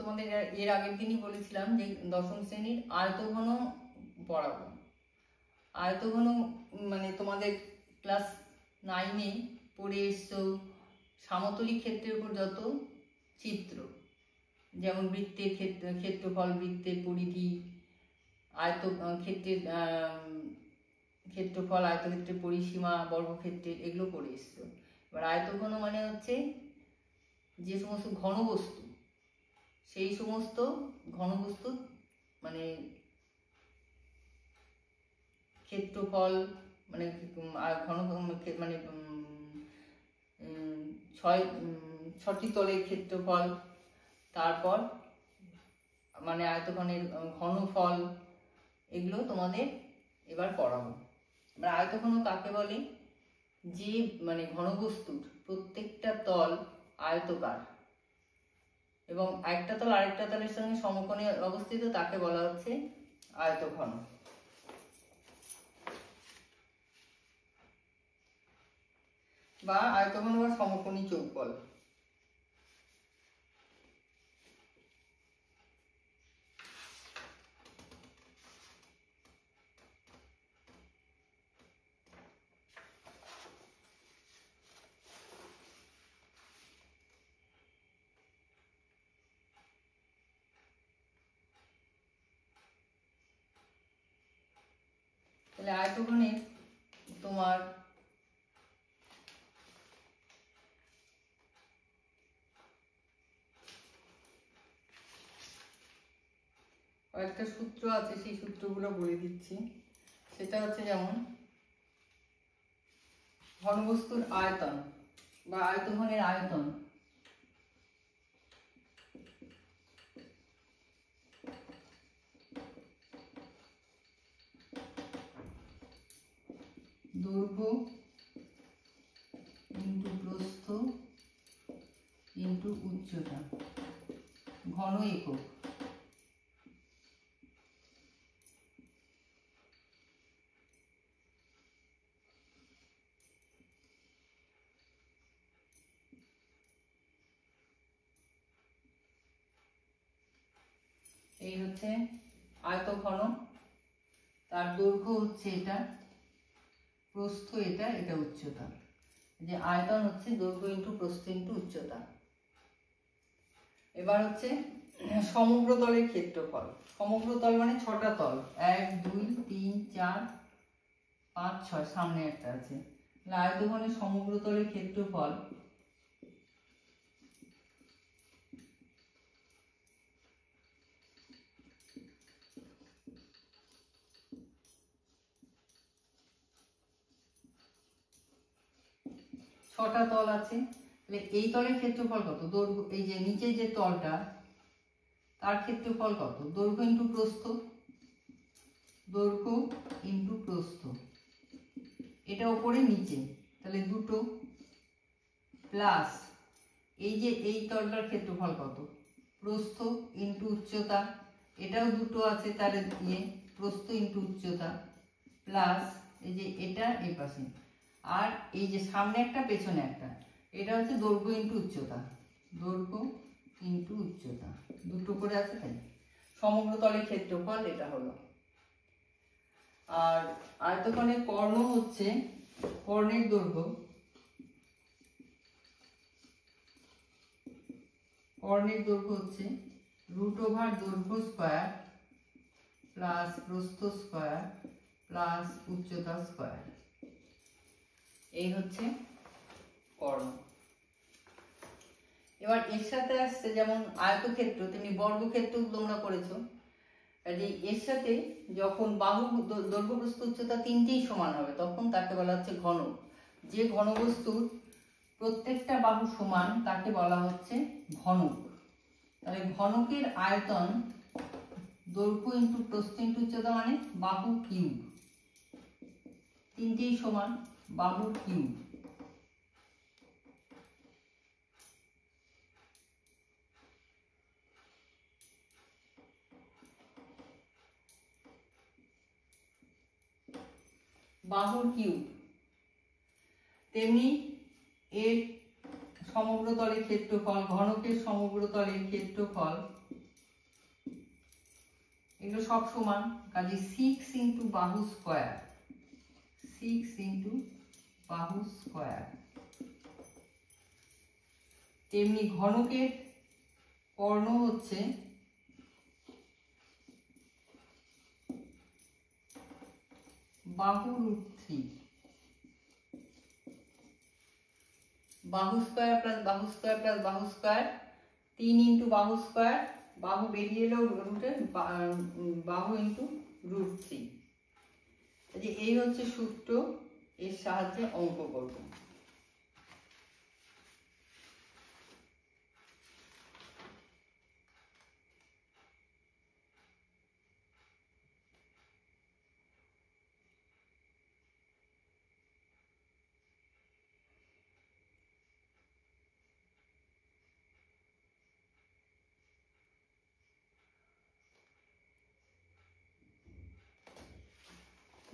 তোমাদের এর আগের দিনই বলেছিলাম যে দশম শ্রেণীর আয়তঘন পড়াবো। আয়তঘন মানে তোমাদের ক্লাস 9-এ পড়ে এসছো সমতলিক ক্ষেত্রের উপর যত চিত্র, যেমন বৃত্তের ক্ষেত্রফল, বৃত্তের পরিধি, ক্ষেত্রের ক্ষেত্রফল, আয়তক্ষেত্রের পরিসীমা, বর্গক্ষেত্রের, এগুলো পড়ে এসছো। এবার আয়তঘন মানে হচ্ছে যে সমস্ত ঘনবস্তু, সেই সমস্ত ঘনবস্তু মানে ক্ষেত্রফল মানে ঘন মানে 6টি তলের ক্ষেত্রফল, তারপর মানে আয়তঘনের ঘনফল, এগুলো তোমাদের এবার পড়াবো। এবার আয়তঘন কাকে বলে? যে মানে ঘনবস্তুর প্রত্যেকটা তল আয়তকার এবং একটা তল আরেকটা তলের সঙ্গে সমকোণে অবস্থিত, তাকে বলা হচ্ছে আয়তঘন। বা আয়তঘন বা সমকোণী চৌকল। তাহলে আয়তঘনের তোমার কয়েকটা সূত্র আছে, সেই সূত্রগুলো বলে দিচ্ছি। সেটা হচ্ছে যেমন ঘনবস্তুর আয়তন বা আয়তঘনের আয়তন দৈর্ঘ্য ইন্টু প্রস্থ ইন্টু উচ্চতা, ঘন একক। এই হচ্ছে আয়তঘন, তার দৈর্ঘ্য হচ্ছে এটা, প্রস্থ এটা, এটা উচ্চতা। যে আয়তন হচ্ছে দৈর্ঘ্য ইন্টু প্রস্থ ইন্টু উচ্চতা। এবার হচ্ছে সমগ্র তলের ক্ষেত্রফল। সমগ্র তল মানে 6টা তল, 1 2 3 4 5 6, সামনে একটা আছে। আয়তঘনের সমগ্র তলের ক্ষেত্রফল ছটা তল আছে, তাহলে এই তলের ক্ষেত্রফল কত? দৈর্ঘ্য, এই যে নিচে যে তলটা তার ক্ষেত্রফল কত? দৈর্ঘ্য ইন্টু প্রস্থ, দৈর্ঘ্য ইন্টু প্রস্থ, এটা উপরে নিচে, তাহলে দুটো, প্লাস এই যে এই তলটার ক্ষেত্রফল কত? প্রস্থ ইন্টু উচ্চতা, এটাও দুটো আছে, তার দিয়ে প্রস্থ ইন্টু উচ্চতা, প্লাস এই যে এটা এই পাশে, আর এই যে সামনে একটা পেছনে একটা, এটা হচ্ছে দৈর্ঘ্য ইন্টু উচ্চতা, দৈর্ঘ্য ইন্টু উচ্চতা, দুটো করে আছে। তাই সমগ্র তলের ক্ষেত্রফল এটা হলো। আর আয়তঘনের কর্ণ হচ্ছে, কর্ণের দৈর্ঘ্য, কর্ণের দৈর্ঘ্য হচ্ছে √, দৈর্ঘ্য স্কয়ার প্লাস প্রস্থ স্কয়ার প্লাস উচ্চতা স্কয়ার। এই হচ্ছে কর্ণ। এবার এর সাথে আসছে যেমন আয়তক্ষেত্র তেমনি বর্গক্ষেত্র তোমরা করেছো। এর সাথে যখন বাহু দৈর্ঘ্য প্রস্থ উচ্চতা তিনটেই সমান হবে, তখন তাকে বলা হচ্ছে ঘনক। যে ঘনবস্তুর প্রত্যেকটা বাহু সমান তাকে বলা হচ্ছে ঘনক। তাহলে ঘনকের আয়তন দৈর্ঘ্য ইন্টু প্রস্থ ইন্টু উচ্চতা মানে বাহু কিউব, তিনটেই সমান, বাহুর কিউব। বাহুর কিউব। তেমনি এর সমগ্র তলের ক্ষেত্রফল, ঘনকের সমগ্র তলের ক্ষেত্রফল এগুলো সব সমান, কাজে 6 ইন্টু বাহু স্কোয়ার, 6 ইন্টু বাহু স্কোয়ার। তেমনি ঘনকের কর্ণ হচ্ছে বাহু √3, বাহু স্কোয়ার প্লাস বাহু স্কোয়ার প্লাস বাহু স্কোয়ার, 3 ইন্টু বাহু স্কোয়ার, বাহু বেরিয়ে এলেও রুটের বাহু ইন্টু √3। এই হচ্ছে সূত্র, এর সাহায্যে অঙ্ক করব।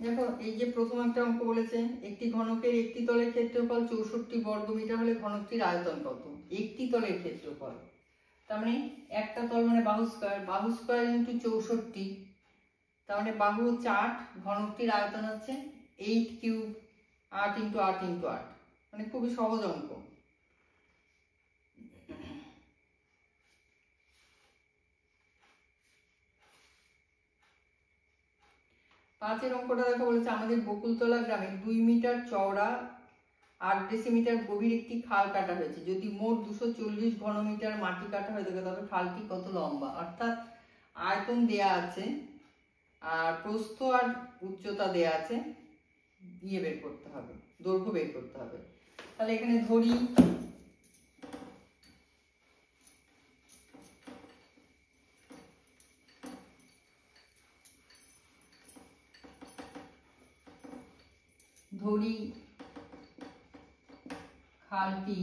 দেখো, এই যে প্রথম একটা অঙ্ক বলেছে, একটি ঘনকের একটি তলের ক্ষেত্রফল 64 বর্গমিটার হলে ঘনকটির আয়তন কত? একটি তলের ক্ষেত্রফল, তার মানে একটা তল মানে বাহু স্কয়ার, বাহু স্কয়ার ইন্টু 64, তার মানে বাহু হচ্ছে 8, ঘনকটির আয়তন হচ্ছে 8 কিউব, 8 ইন্টু 8 ইন্টু 8, মানে খুবই সহজ অঙ্ক। পাঁচের অঙ্কটা দেখো, বলেছে আমাদের বকুলতলা গ্রামে 2 মিটার চওড়া 8 ডেসিমিটার গভীর একটি খাল কাটা হয়েছে। যদি মোট 240 ঘনমিটার মাটি কাটা হয়ে থাকে তবে খালটি কত লম্বা? অর্থাৎ আয়তন দেয়া আছে আর প্রস্থ আর উচ্চতা দেয়া আছে, ইয়ে বের করতে হবে, দৈর্ঘ্য বের করতে হবে। তাহলে এখানে ধরি খালটি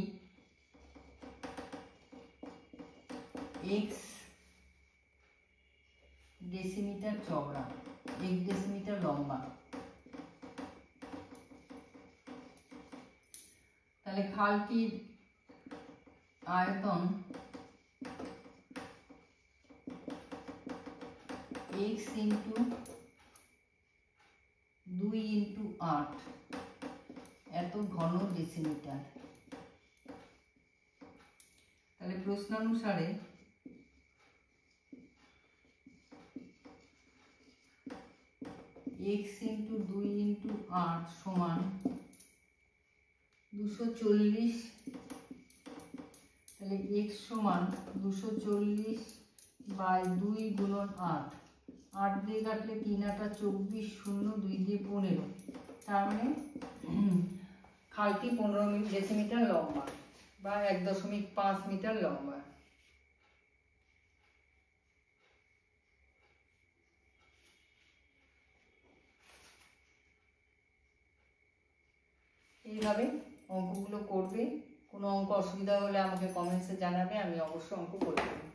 x ডেসিমিটার চওড়া, 1 ডেসিমিটার লম্বা। তাহলে খালটির আয়তন x ইন্টু 2 ইন্টু 8 এত ঘন ডেসিমিটার। তাহলে প্রশ্নানুসারে x ইন্টু 2 ইন্টু 8 সমান 240, তাহলে x সমান 240 বাই 2 গুণন 8, 8 দিয়ে কাটলে 3 8 24, 0 2 দিয়ে 15, তার মানে খালটি 15 ডেসিমিটার লম্বা বা 1.5 মিটার লম্বা। এইভাবে অঙ্কগুলো করবে। কোনো অঙ্ক অসুবিধা হলে আমাকে কমেন্টসে জানাবে, আমি অবশ্যই অঙ্ক করে দেবো।